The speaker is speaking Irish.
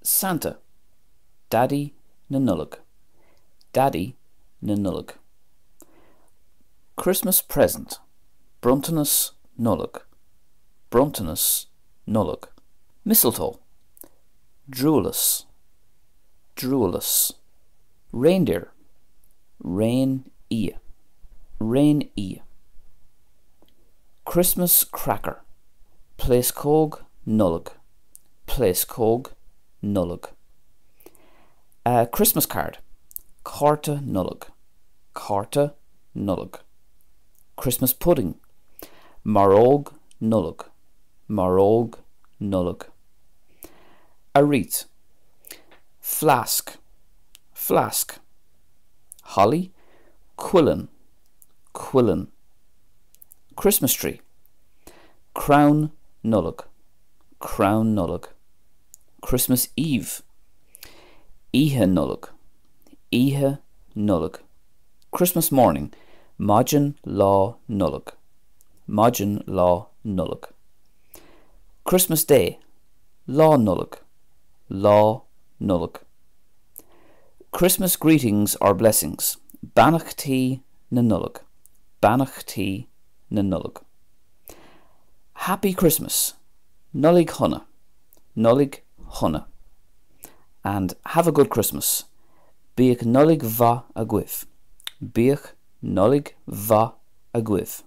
Santa, Daddy Nollag, Daddy Nollag. Christmas present, Bruntanus Nollag, Bruntanus Nollag. Mistletoe, Drúlus, Drúlus. Reindeer, Rain-ia, Rain-ia. Christmas cracker, Pléascóg Nollag, Pléascóg Nollag. Christmas card, Cárta Nollag, Cárta Nollag. Christmas pudding, Maróg Nollag, Maróg Nollag. A wreath, Flask, Flask. Holly, Quillen, Quillen. Christmas tree, Crann Nollag, Crann Nollag. Christmas Eve, Oíche Nollag, Oíche Nollag. Christmas morning, Maidin lá Nollag, Maidin lá Nollag. Christmas day, Lá Nollag, Lá Nollag. Christmas greetings or blessings, Beannacht na Nollag, Beannacht na Nollag. Happy Christmas, Nollag Hunna, Nollag Hunna. And have a good Christmas, Bíodh Nollag va a guibh, Bíodh Nollag va a guibh.